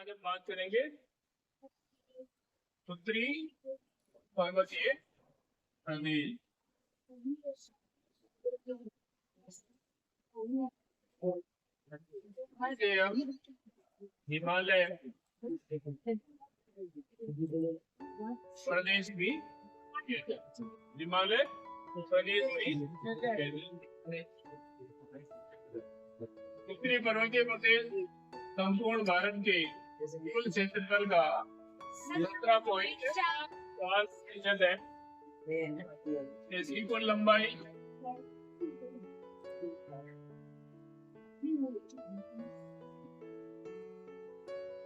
आज हम बात करेंगे उत्तरी पर्वतीय प्रदेश। हम हिमालय प्रदेश भी हिमालय प्रदेश भी उत्तरी पर्वतीय प्रदेश संपूर्ण भारत के कुल क्षेत्रफल का 17.4% है। इसकी कुल लंबाई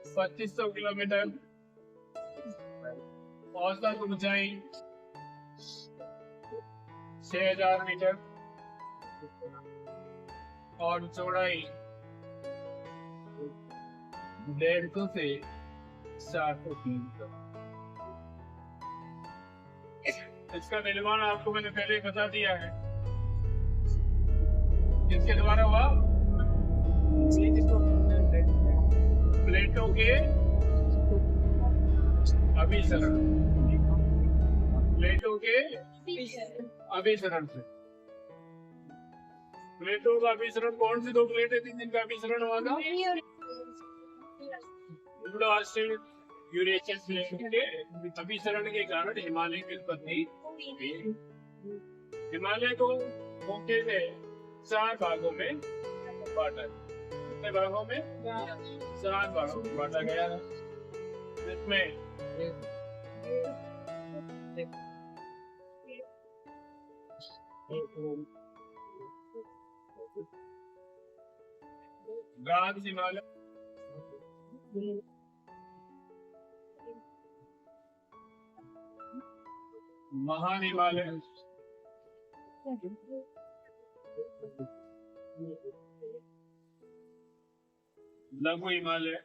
2500 किलोमीटर, औसत ऊंचाई 6000 मीटर और चौड़ाई 150 से 400 मीटर। इसका निर्माण आपको मैंने पहले बता दिया है। इसके द्वारा हुआ प्लेटों के अभिसरण, प्लेटों के अभिसरण से। प्लेटों का अभिसरण कौन सी दो प्लेटें थी जिनका अभिसरण हुआ था? यूरेशियन प्लेट के अभिसरण के कारण हिमालय की उत्पत्ति हुई। हिमालय को मुख्य से 4 भागों में बांटा, कितने भागों में? 4 भागों में बांटा गया है। जिसमें ट्रांस हिमालय, महान हिमालय, लघु हिमालय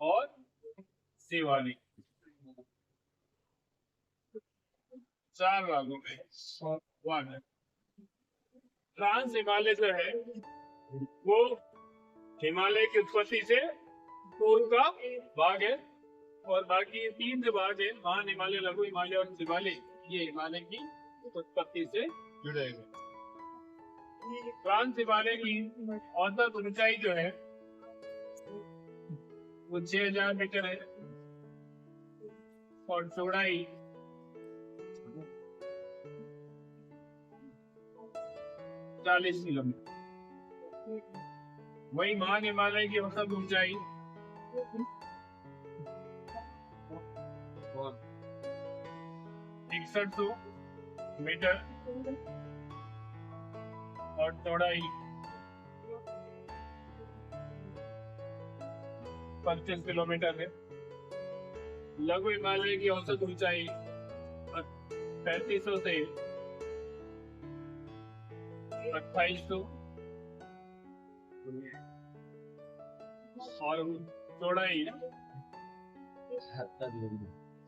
और शिवालिक। 4 भागों में वन। ट्रांस हिमालय जो है वो हिमालय की उत्पत्ति से पूर्व का भाग है, और बाकी 3 जो भाग है, महान हिमालय, लघु हिमालय और शिवालिक, ये हिमालय की उत्पत्ति से जुड़े हुए। ट्रांस हिमालय की औसत ऊंचाई जो है वो 6000 मीटर है और चौड़ाई 40 किलोमीटर। वही महान हिमालय की औसत ऊंचाई 6100 मीटर और चौड़ाई 25 किलोमीटर है। लघु हिमालय की औसत ऊंचाई 3500 से 2800 और चौड़ाई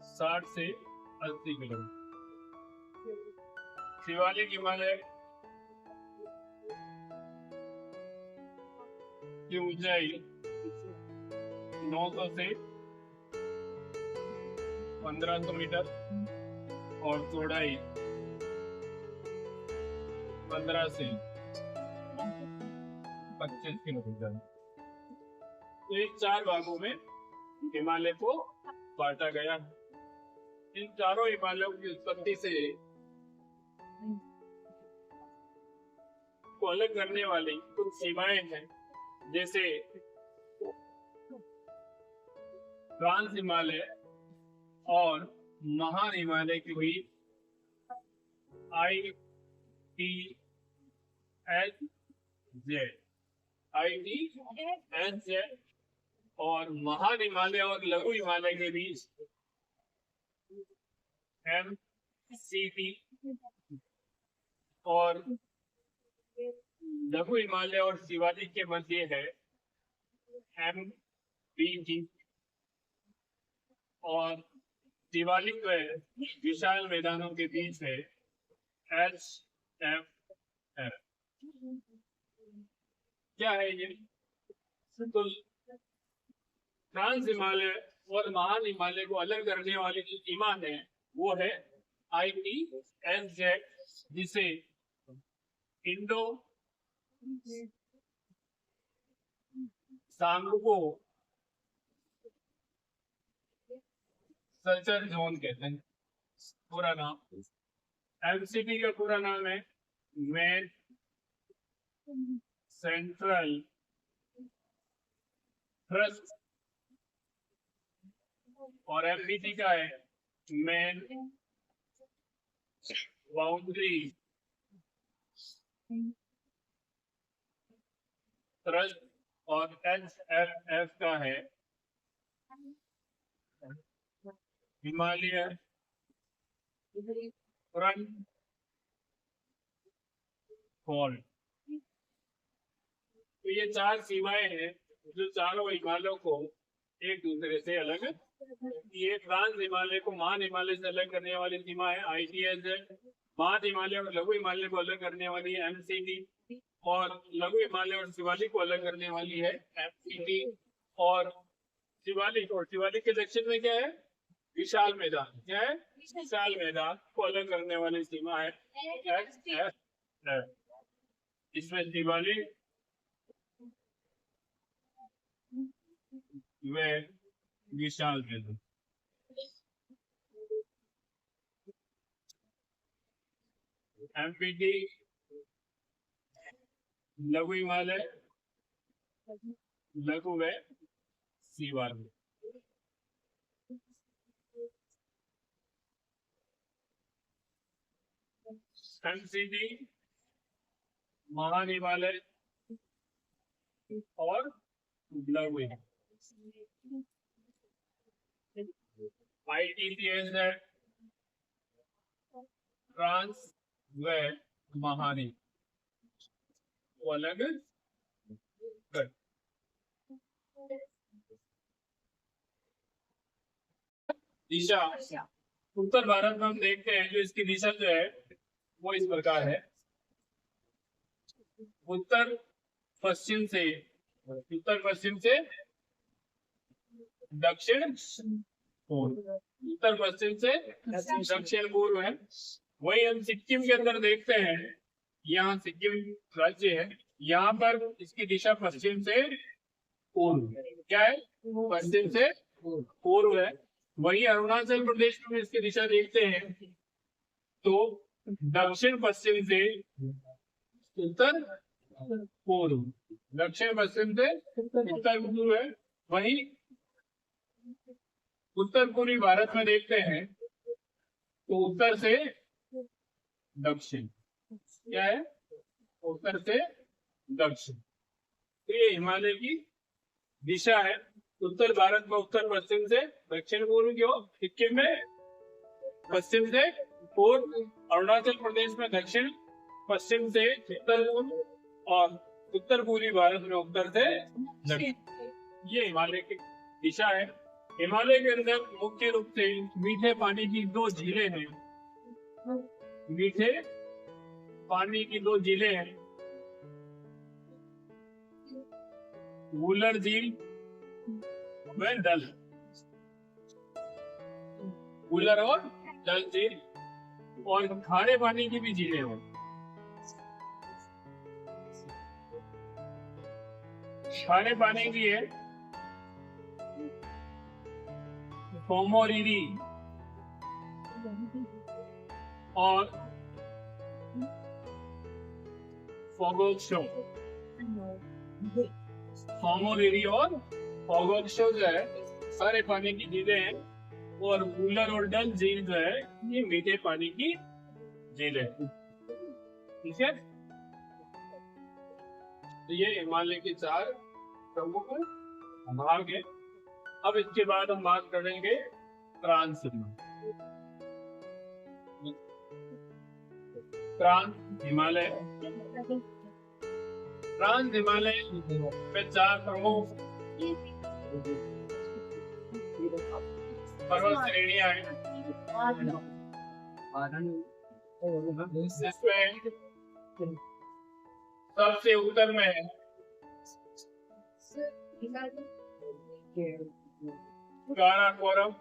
60 से 80 किलोमीटर। शिवालिक हिमालय की ऊंचाई 900 से 1500 मीटर और चौड़ाई 15 से 25 किलोमीटर। तो इन 4 भागों में हिमालय को बांटा गया। इन चारों हिमालयों की उत्पत्ति से को अलग करने वाली कुछ सीमाएं हैं, जैसे ट्रांस हिमालय और महान हिमालय के बीच ITHZ और महान हिमालय और लघु हिमालय के बीच MCT और लघु हिमालय और शिवालिक के मध्य है MPG और शिवालिक व विशाल मैदानों के बीच है HFF। क्या है ये? तो ट्रांस हिमालय और महान हिमालय को अलग करने वाली जो सीमा है वो है ITSZ, जिसे इंडो सांगो सल्चर जोन कहते हैं पूरा नाम। MCT का पूरा नाम है मेन सेंट्रल ट्रस्ट, और MBT का है मेन बाउंड्री ट्रस्ट, और HFF का है हिमालय फ्रंट फॉल्ट। तो ये चार सीमाएं हैं जो चारों हिमालयों को एक दूसरे से अलग, ये ट्रांस हिमालय को महान हिमालय से अलग करने वाली सीमा है ITSZ, महान हिमालय और लघु हिमालय को अलग करने वाली है MCT, और लघु हिमालय और शिवालिक को अलग करने वाली है MPT, और शिवालिक के दक्षिण में क्या है? विशाल मैदान। क्या है? विशाल मैदान को अलग करने वाली सीमा है XFF। इसमें शिवालिक व विशाल मैदान। MPT लघु हिमालय, लघु व शिवालिक। MCT महान हिमालय और लघु हिमालय। ITSZ ट्रांस व महान वो अलग कर। दिशा उत्तर भारत में हम देखते हैं जो इसकी दिशा जो है वो इस प्रकार है। उत्तर पश्चिम से दक्षिण पूर्व, उत्तर पश्चिम से दक्षिण पूर्व है। वही हम सिक्किम के अंदर देखते हैं, यहाँ सिक्किम राज्य है, यहाँ पर इसकी दिशा पश्चिम से पूर्व। क्या है? पश्चिम से पूर्व है। वही अरुणाचल प्रदेश में इसकी दिशा देखते हैं तो दक्षिण पश्चिम से उत्तर पूर्व, दक्षिण पश्चिम से उत्तर पूर्व है। वही उत्तर पूर्वी भारत में देखते हैं तो उत्तर से दक्षिण। क्या है? उत्तर से दक्षिण। तो ये हिमालय की दिशा है। उत्तर भारत में उत्तर पश्चिम से दक्षिण पूर्व की ओर, सिक्किम में पश्चिम से पूर्व, अरुणाचल प्रदेश में दक्षिण पश्चिम से उत्तर पूर्व, और उत्तर पूर्वी भारत में उत्तर से दक्षिण। ये हिमालय की दिशा है। हिमालय के अंदर मुख्य रूप से मीठे पानी की दो झीलें हैं। मीठे पानी की दो झीलें हैं, वुलर झील व डल। वुलर और डल झील, और खारे पानी की भी झीलें हैं। खारे पानी की है फोमोरिरी और फोगोत्सो। फोमोरिरी और फोगोत्सो जो है सारे पानी की झीलें हैं, और वुलर और डल झील जो है ये मीठे पानी की झीलें हैं। ठीक है, तो ये हिमालय के चार प्रमुख भाग है। अब इसके बाद हम बात करेंगे ट्रांस हिमालय। ट्रांस हिमालय में चार प्रमुख पर्वत श्रेणियां हैं। इसमें सबसे उत्तर में काराकोरम,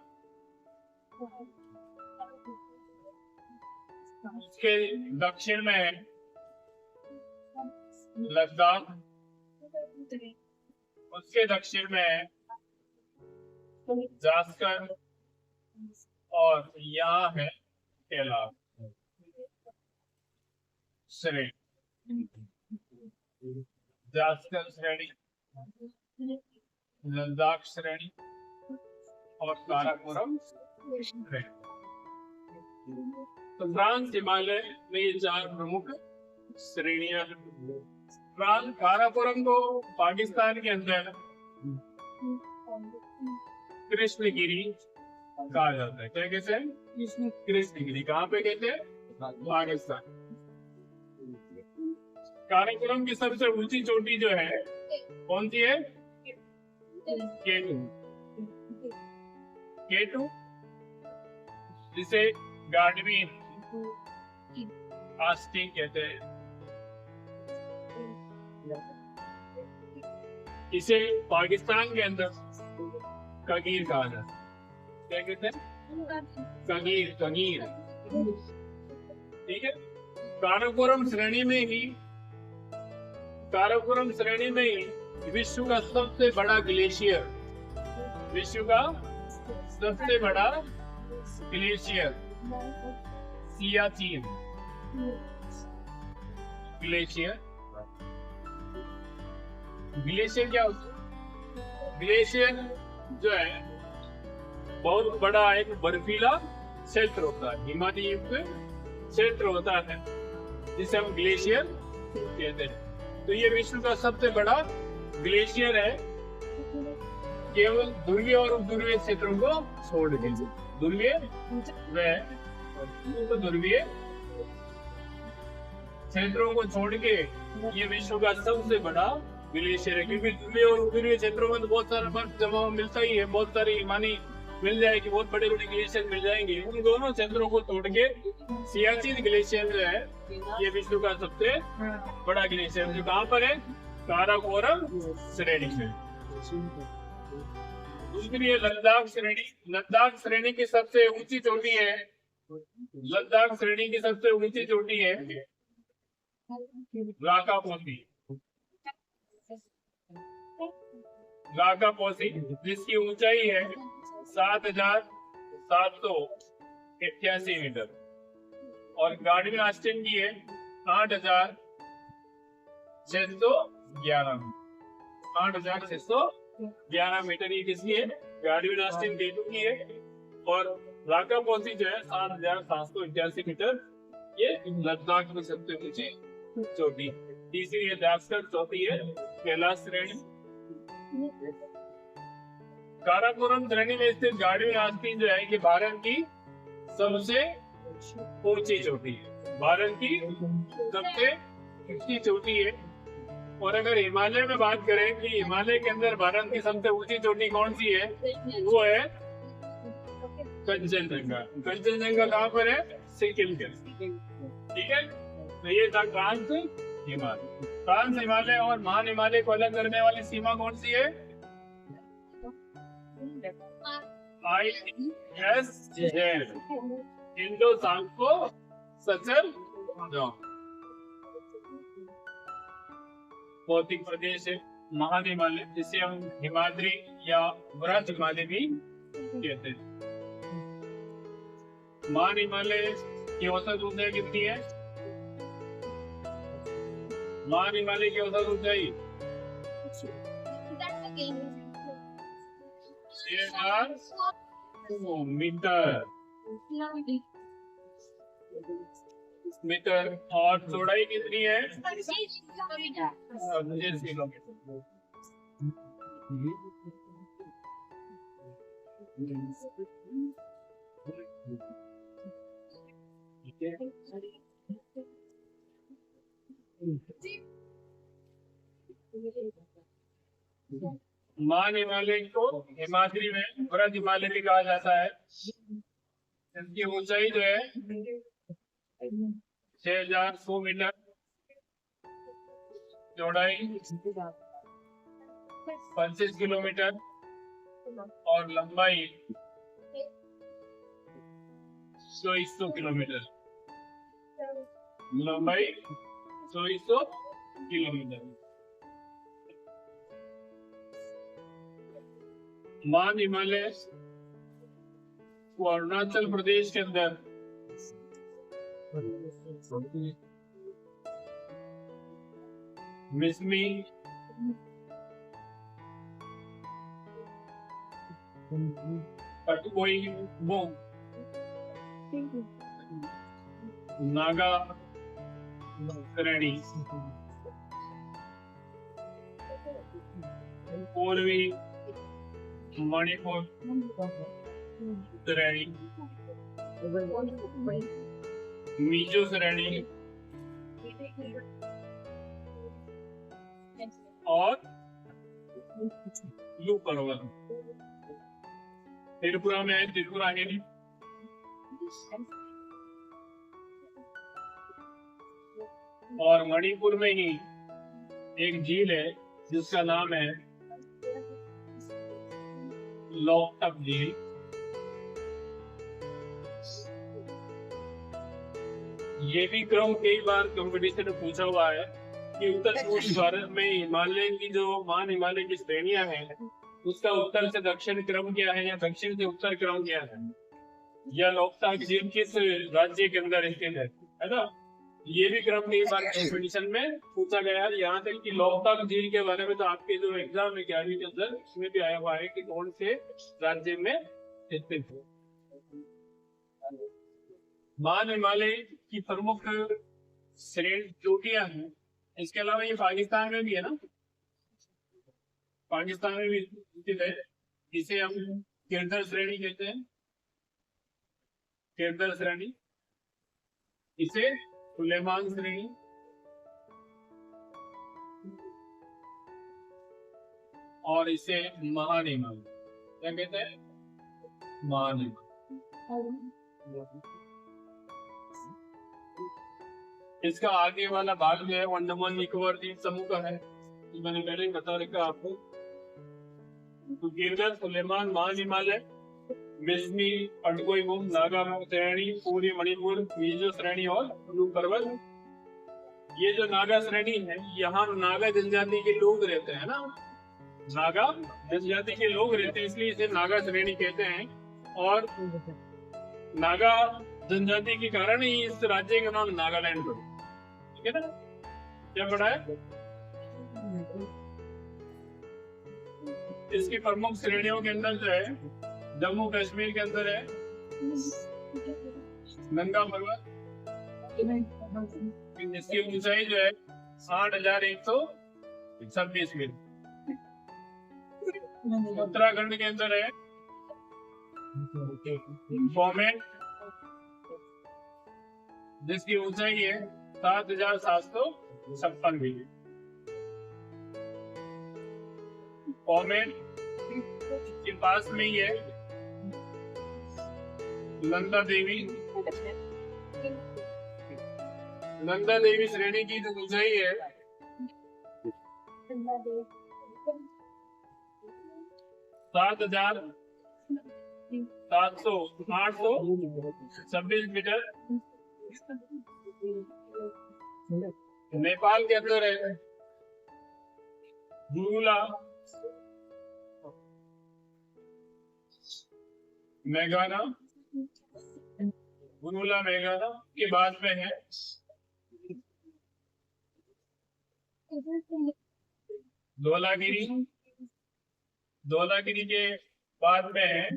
उसके दक्षिण में है लद्दाख, उसके दक्षिण में है जास्कर, और यहाँ है कैलाश श्रेणी। जास्कर श्रेणी, लद्दाख श्रेणी और काराकोरम श्रेणी। तो फ्रांस हिमालय में ये 4 प्रमुख श्रेणियां हैं। काराकोरम को पाकिस्तान के अंदर कृष्णगिरी कहा जाता है। क्या कहते हैं? कृष्णगिरी। कहाँ पे कहते हैं? पाकिस्तान। काराकोरम की सबसे ऊंची चोटी जो है कौन सी है? केटू। केटू जिसे गार्डवीन आस्टिंग कहते हैं। इसे पाकिस्तान के अंदर कगीर कहा जाता है। क्या कहते हैं? कगीर। कगीर, ठीक है। काराकोरम श्रेणी में ही विश्व का सबसे बड़ा ग्लेशियर, विश्व का सबसे बड़ा ग्लेशियर सियाचिन ग्लेशियर। ग्लेशियर क्या होता है? ग्लेशियर जो है बहुत बड़ा एक बर्फीला क्षेत्र होता है, हिमालय युक्त क्षेत्र होता है जिसे हम ग्लेशियर कहते हैं। तो ये विश्व का सबसे बड़ा ग्लेशियर है, केवल ध्रुवीय और उपध्रुवीय क्षेत्रों को छोड़ के। ध्रुवीय व उपध्रुवीय क्षेत्रों को छोड़ के ये विश्व का सबसे बड़ा ग्लेशियर है। क्योंकि ध्रुवीय और उपध्रुवीय क्षेत्रों में तो बहुत सारा बर्फ जमा मिलता ही है, बहुत सारी हिमानी मिल जाएगी, बहुत बड़े बड़े ग्लेशियर मिल जाएंगे। उन दोनों क्षेत्रों को तोड़ के सियाचिन ग्लेशियर जो है ये विश्व का सबसे बड़ा ग्लेशियर जो कहाँ पर है? काराकोरम श्रेणी में। दूसरी है लद्दाख श्रेणी। लद्दाख श्रेणी की सबसे ऊंची चोटी है, लद्दाख श्रेणी की सबसे ऊंची चोटी है लाकापोसी। लाकापोसी जिसकी ऊंचाई है 7,788 मीटर और गार्डवीन आस्टिन की है 8,611 मीटर। ये किसकी है? गार्डवीन आस्टिन केटू की है। और लाकापोसी जो है 7,788 मीटर, ये लद्दाख में सबसे ऊंची चोटी। तीसरी है जास्कर, चौथी है कैलाश श्रेणी। काराकोरम श्रेणी में स्थित गार्डवीन आस्टिन जो है ये भारत की सबसे ऊंची चोटी है, भारत की सबसे ऊंची चोटी है। और अगर हिमालय में बात करें कि हिमालय के अंदर भारत की सबसे ऊंची चोटी कौन सी है, वो है कंचनजंगा। कंचनजंगा कहाँ पर है? सिक्किम के, ठीक है। तो ये था ट्रांस हिमालय। ट्रांस हिमालय और महान हिमालय को अलग करने वाली सीमा कौन सी है? ISZ, इंडो सांको सचल भौतिक प्रदेश है। महान हिमालय जिसे हम हिमाद्री या व्रत हिमालय भी कहते हैं। महान हिमालय की औसत ऊंचाई कितनी है? महान हिमालय की औसत ऊंचाई 6,000 मीटर और चौड़ाई कितनी है? 25 किलोमीटर। महान हिमालय को हिमाद्री में व्रत हिमालय भी कहा जाता है। इसकी ऊंचाई जो है 6,100 मीटर, चौड़ाई 25 किलोमीटर और लंबाई 100 किलोमीटर, लंबाई 100 किलोमीटर। मान हिमालय को अरुणाचल प्रदेश के अंदर मिसमी, पटकोई, नागा श्रेणी, पूर्वी मणिपुर श्रेणी, मिजो श्रेणी और यू पर्वत। त्रिपुरा में है त्रिपुरा हिल, और मणिपुर में ही एक झील है जिसका नाम है लोकटक झील। ये भी क्रम कई बार कंपटीशन में पूछा हुआ है कि उत्तर पूर्वी भारत में हिमालय की जो मान हिमालय की श्रेणियां हैं उसका उत्तर से दक्षिण क्रम क्या है या दक्षिण से उत्तर क्रम क्या है, या लोकटक झील किस राज्य के अंदर स्थित है ना। ये भी क्रम कई बार कंपटीशन में पूछा गया है। यहाँ तक कि लोकटक झील के बारे में तो आपके जो एग्जाम है 11वीं के अंदर उसमें भी आया हुआ है कि कौन से राज्य में स्थित है। मान हिमालय की प्रमुख श्रेणी चोटियां हैं। इसके अलावा ये पाकिस्तान में भी है ना, पाकिस्तान में भी स्थित है, जिसे हम किरदर श्रेणी कहते हैं। किरदर श्रेणी, इसे सुलेमान श्रेणी, और इसे महान हिमालय क्या कहते हैं, महान हिमालय। इसका आगे वाला भाग जो है अंडमान निकोबार द्वीप समूह का है, मैंने पहले ही बता रखा आपको। तो गिरदर, सुलेमान, महान हिमालय, मिसमी, पटकोई, नागा श्रेणी, पूर्वी मणिपुर, मिजो श्रेणी और यू पर्वत। ये जो नागा श्रेणी है, यहाँ नागा जनजाति के लोग रहते हैं ना, नागा जनजाति के लोग रहते हैं, इसलिए इसे नागा श्रेणी कहते हैं। और नागा जनजाति के कारण ही इस राज्य का नाम नागालैंड पड़ा, ठीक है ना। क्या पड़ा है? इसकी प्रमुख श्रेणियों के अंदर जो है जम्मू कश्मीर के अंदर है नंगा पर्वत, जिसकी ऊंचाई जो है 6126 मीटर। उत्तराखंड के अंदर है फॉर्मेट, जिसकी ऊंचाई है 7756 मीटर। फॉर्मेट के पास में ही है नंदा देवी। नंदा देवी श्रेणी की जो ऊंचाई है 826 मीटर। नेपाल के अंदर है बुरुला मेघाना, बुरुला मेघाना के बाद में है धौलागिरी। धौलागिरी के बाद में है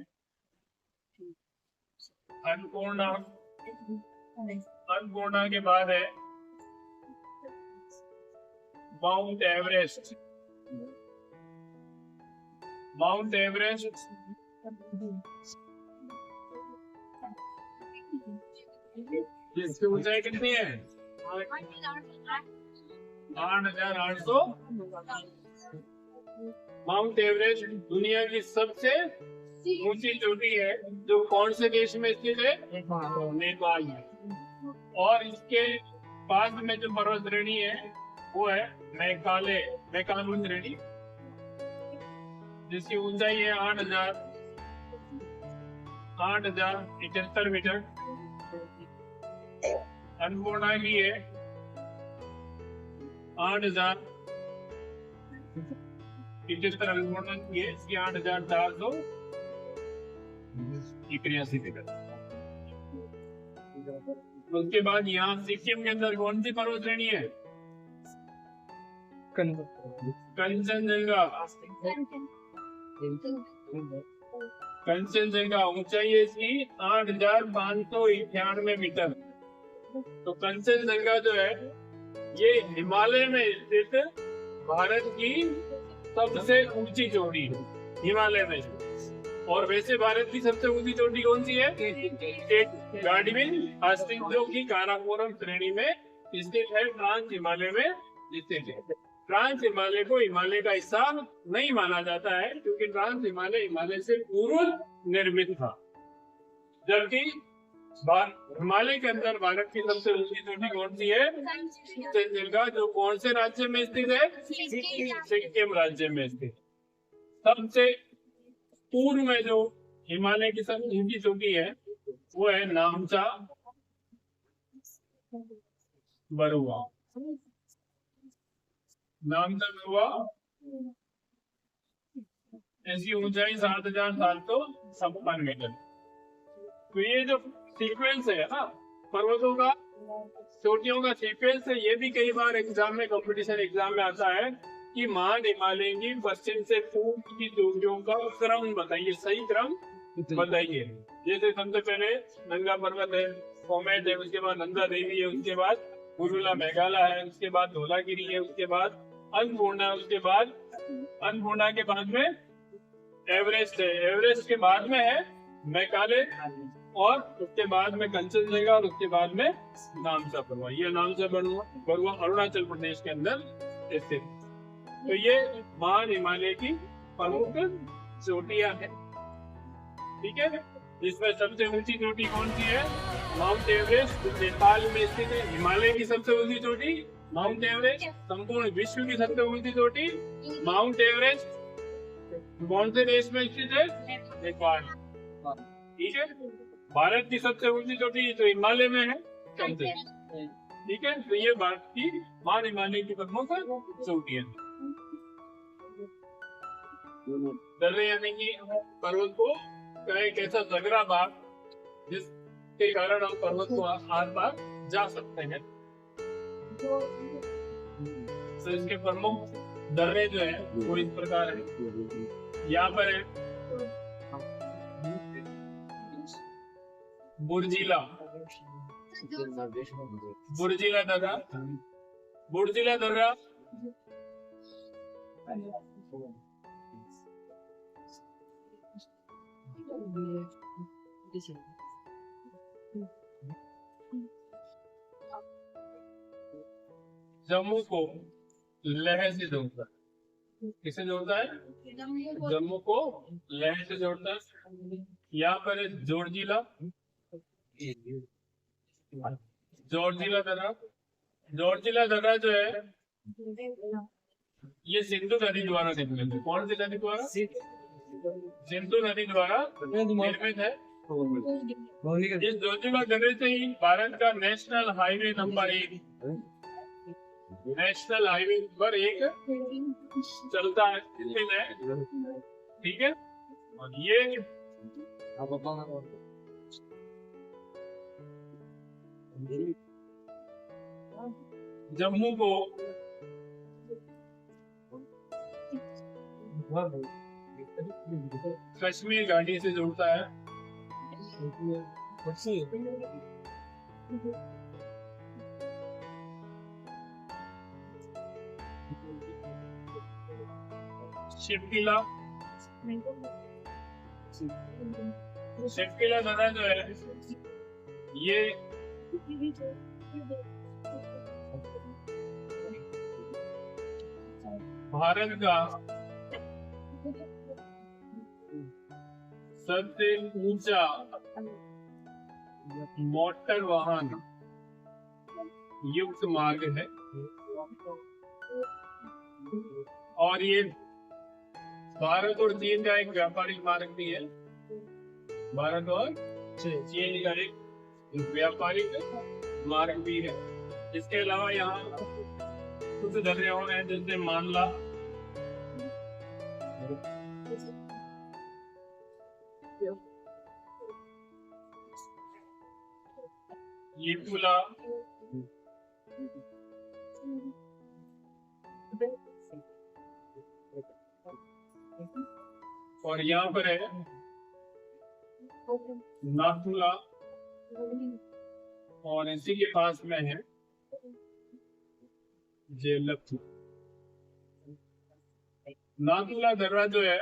अन्नपूर्णा। अन्नपूर्णा के बाद है माउंट एवरेस्ट। माउंट एवरेस्ट जिसकी ऊंचाई कितनी है 8,800। माउंट एवरेस्ट दुनिया की सबसे ऊंची चोटी है, जो कौन से देश में स्थित है? नेपाल में। और इसके पास में जो पर्वत श्रेणी है वो है मेघालय, मेघालय श्रेणी। जिसकी ऊंचाई है 8,075 मीटर। अन्नपूर्णा की है 8,075 अन्नपूर्णा की है, इसकी 8,483 मीटर। उसके बाद यहाँ सिक्किम के अंदर कौन सी पर्वत श्रेणी है? कंचनजंगा। कंचनजंगा ऊंचाई है इसकी 8,591 मीटर। तो कंचनजंगा जो है ये हिमालय में स्थित भारत की सबसे ऊंची चोटी है, हिमालय में। और वैसे भारत की सबसे ऊंची चोटी कौन सी है? गाडविन हास्टिंग्स की काराकोरम श्रेणी में स्थित है, ट्रांस हिमालय में स्थित है। ट्रांस हिमालय को हिमालय का हिस्सा नहीं माना जाता है, क्योंकि ट्रांस हिमालय हिमालय से पूर्व निर्मित था। जबकि हिमालय के अंदर भारत की सबसे ऊंची चोटी कौन सी है? कंचनजंगा, जो कौन से राज्य में स्थित है? सिक्किम राज्य में स्थित। सबसे पूर्व में जो हिमालय की सबसे ऊंची चोटी है वो है नामचा बरुआ। नामचा बरुआ, इसकी ऊंचाई 7,756 मीटर। तो ये जो सीक्वेंस है ना पर्वतों का, चोटियों का सीक्वेंस है, ये भी कई बार एग्जाम में, कंपटीशन एग्जाम में आता है कि महान हिमालय की पश्चिम से पूर्व की चोटियों का क्रम बताइए, सही क्रम बताइए। जैसे सबसे पहले नंगा पर्वत है, कोमेट है, उसके बाद नंदा देवी है, उसके बाद बुरुला मेघालय है, उसके बाद धौलागिरी है, उसके बाद अन्नपूर्णा, उसके बाद अन्नपूर्णा के बाद में एवरेस्ट है, एवरेस्ट के बाद में है मेघालय, और उसके बाद में कंचनजंगा, और उसके बाद में नामचा बरुआ। ये नामचा बरुआ अरुणाचल प्रदेश के अंदर स्थित। तो ये महान हिमालय की प्रमुख चोटियां हैं, ठीक है। इसमें सबसे ऊंची चोटी कौन सी है? माउंट एवरेस्ट, नेपाल में स्थित है। हिमालय की सबसे ऊंची चोटी माउंट एवरेस्ट। संपूर्ण विश्व की सबसे ऊंची चोटी माउंट एवरेस्ट कौन से देश में स्थित है? नेपाल, ठीक है। भारत की सबसे ऊंची चोटी तो हिमालय में है, ठीक है। तो ये भारत की महान हिमालय की प्रमुख चोटियां। दर्रे यानी कि पर्वत को का एक ऐसा जगरा भाग जिसके कारण हम पर्वत को आर पार जा सकते हैं। तो इसके प्रमुख दर्रे जो है वो इस प्रकार है। यहाँ पर है बुर्जिला, बुर्जिला दर्रा, बुर्जिला दर्रा जम्मू को लेह से जोड़ता है। किसे जोड़ता है? जम्मू को लेह से जोड़ता है। यहाँ पर है जोर्जिला, जोर्जिला दर्रा। जोर्जिला दर्रा जो है ये सिंधु नदी द्वारा निर्मित है। कौन सी नदी द्वारा? सिंधु नदी द्वारा निर्मित है। इस जोर्जिला दर्रे से ही भारत का national highway number 1, national highway number 1 चलता है, ठीक है। और ये जम्मू को कश्मीर घाटी से जोड़ता है। शिवकिला, शिवकिला दर्रा जो है ये भारत का सबसे ऊंचा मोटर वाहन युक्त मार्ग है, और ये भारत और चीन का एक व्यापारिक मार्ग भी है। भारत और चीन का एक व्यापारिक मार्ग भी है। इसके अलावा यहाँ कुछ दरियाओं हैं जैसे मानला, येपुला, और यहाँ पर है नाथुला, और इसी के पास में है जेलप। नाथुला दर्रा जो है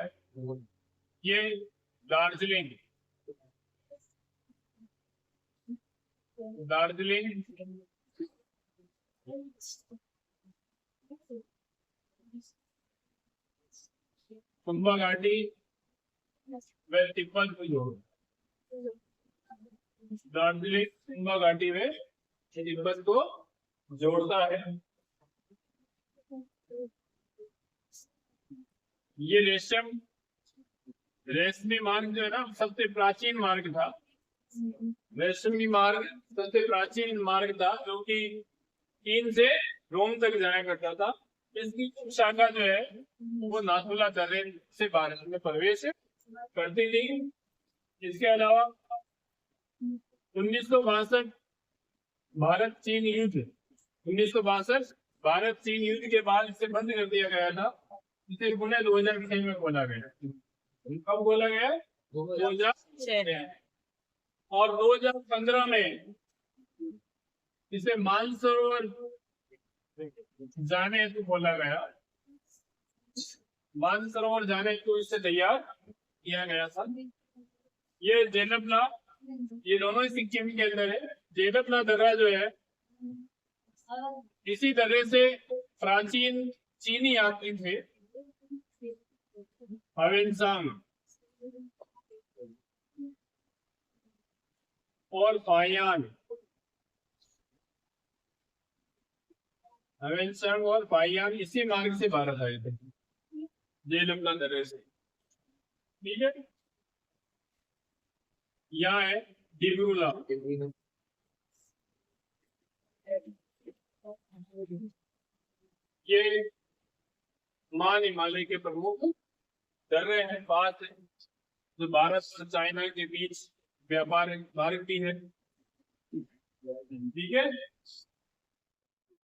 ये दार्जिलिंग कुंभा घाटी व तिब्बत को जोड़, दार्जिलिंग कुंभा घाटी में तिब्बत को जोड़ता है। ये रेशमी मार्ग जो है ना सबसे प्राचीन मार्ग था। रेशमी मार्ग सबसे प्राचीन मार्ग था जो कि चीन से रोम तक जाया करता था। इसकी शाखा जो है वो नाथुला दर्रे से भारत में प्रवेश करती थी। इसके अलावा 1962 भारत चीन युद्ध के बाद इसे बंद कर दिया गया था। इसे पुनः 2006 में खोला गया। कब खोला गया? 2006 में। और 2015 में इसे मानसरोवर जाने हेतु खोला गया। मानसरोवर जाने हेतु इसे तैयार किया गया था। ये जेलपला, ये दोनों ही सिक्किम के अंदर है। जेलपला दर्रा जो है इसी दर्रे से प्राचीन चीनी यात्री थे हवेनसांग और फायान, हवेनसांग और फायान इसी मार्ग से भारत आए थे, जेलपला दर्रे से। ठीक है, यहाँ है डिब्रूला। ये मान हिमालय के प्रमुख दर्रे हैं, बात है जो भारत और चाइना के बीच व्यापार मार्ग भी है। ठीक है।